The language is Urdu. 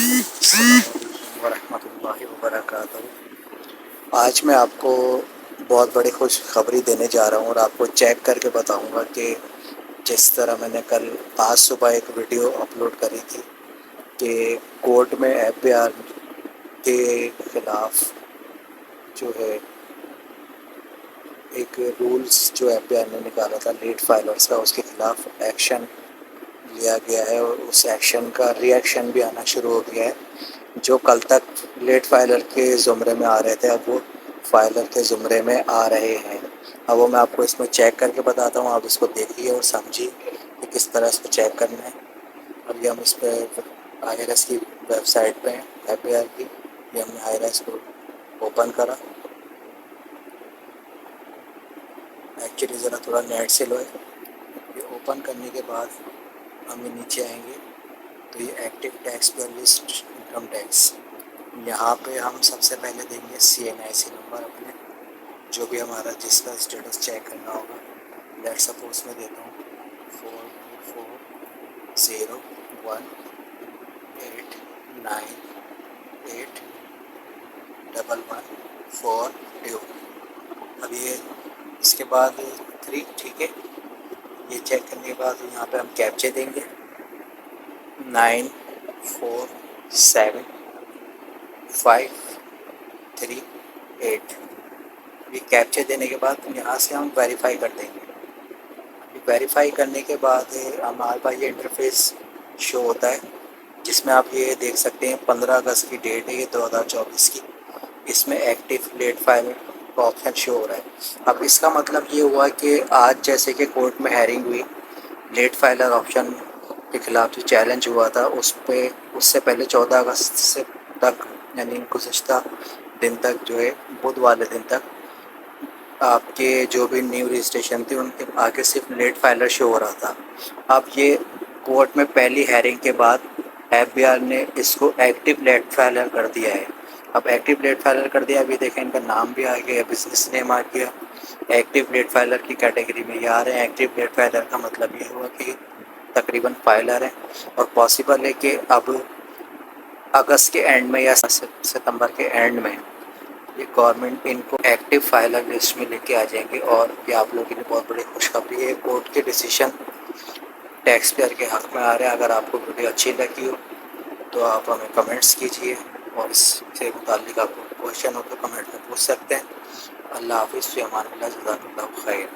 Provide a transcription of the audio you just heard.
السلام علیکم ورحمۃ اللہ وبرکاتہ۔ آج میں آپ کو بہت بڑی خوشخبری دینے جا رہا ہوں اور آپ کو چیک کر کے بتاؤں گا کہ جس طرح میں نے آج صبح ایک ویڈیو اپلوڈ کری تھی کہ کورٹ میں ایف بی آر کے خلاف جو ہے ایک رولز جو ایف بی آر نے نکالا تھا لیٹ فائلرز کا، اس کے خلاف ایکشن لیا گیا ہے اور اس ایکشن کا ری ایکشن بھی آنا شروع ہو گیا ہے۔ جو کل تک لیٹ فائلر کے زمرے میں آ رہے تھے اب وہ فائلر کے زمرے میں آ رہے ہیں۔ اب وہ میں آپ کو اس میں چیک کر کے بتاتا ہوں، آپ اس کو دیکھیے اور سمجھیے کہ کس طرح اس کو چیک کرنا ہے۔ ابھی ہم اس پہ آئی آر ایس کی ویب سائٹ پہ ہیں ایف بی آر کی، یہ ہم نے آئی آر ایس کو اوپن کرا۔ ایکچولی ذرا تھوڑا نیٹ سلو ہے۔ یہ اوپن کرنے کے بعد ہم نیچے آئیں گے تو یہ ایکٹیو ٹیکس پر لسٹ انکم ٹیکس، یہاں پہ ہم سب سے پہلے دیں گے سی این آئی سی نمبر اپنے، جو بھی ہمارا جس کا اسٹیٹس چیک کرنا ہوگا۔ لیٹ سپوز میں دیتا ہوں 440189114 اب یہ اس کے بعد 3، ٹھیک ہے۔ یہ چیک کرنے کے بعد یہاں پہ ہم کیپچے دیں گے 947538۔ یہ کیپچے دینے کے بعد یہاں سے ہم ویریفائی کر دیں گے۔ ویریفائی کرنے کے بعد ہمارے پاس یہ انٹرفیس شو ہوتا ہے جس میں آپ یہ دیکھ سکتے ہیں 15 اگست کی ڈیٹ ہے یہ 2024 کی۔ اس میں ایکٹیو لیٹ فائل کا آپشن شو ہو رہا ہے۔ اب اس کا مطلب یہ ہوا کہ آج جیسے کہ کورٹ میں ہیئرنگ ہوئی، لیٹ فائلر آپشن کے خلاف جو چیلنج ہوا تھا اس سے پہلے 14 اگست سے تک، یعنی گزشتہ دن تک جو ہے بدھ والے دن تک آپ کے جو بھی نیو رجسٹریشن تھی ان کے آگے صرف لیٹ فائلر شو ہو رہا تھا۔ اب یہ کورٹ میں پہلی ہیئرنگ کے بعد ایف بی آر نے اس کو ایکٹیو لیٹ فائلر کر دیا ہے۔ اب ایکٹیو لیٹ فائلر کر دیا، ابھی دیکھیں ان کا نام بھی آ گیا، بزنس نیم آ گیا، ایکٹیو لیٹ فائلر کی کیٹیگری میں یہ آ رہے ہیں۔ ایکٹیو لیٹ فائلر کا مطلب یہ ہوا کہ تقریباً فائلر ہیں اور پاسبل ہے کہ اب اگست کے اینڈ میں یا ستمبر کے اینڈ میں یہ گورنمنٹ ان کو ایکٹیو فائلر لسٹ میں لے کے آ جائیں گے۔ اور یہ آپ لوگوں کے لیے بہت بڑی خوشخبری ہے، کورٹ کے ڈیسیشن ٹیکس پیئر کے حق میں آ رہے ہیں۔ اگر آپ کو ویڈیو اچھی لگی ہو تو آپ ہمیں کمنٹس کیجیے، اور اس سے متعلق آپ کو کوشچن ہو تو کمنٹ میں پوچھ سکتے ہیں۔ اللہ حافظ، فی امان اللہ، جزاک اللہ خیر۔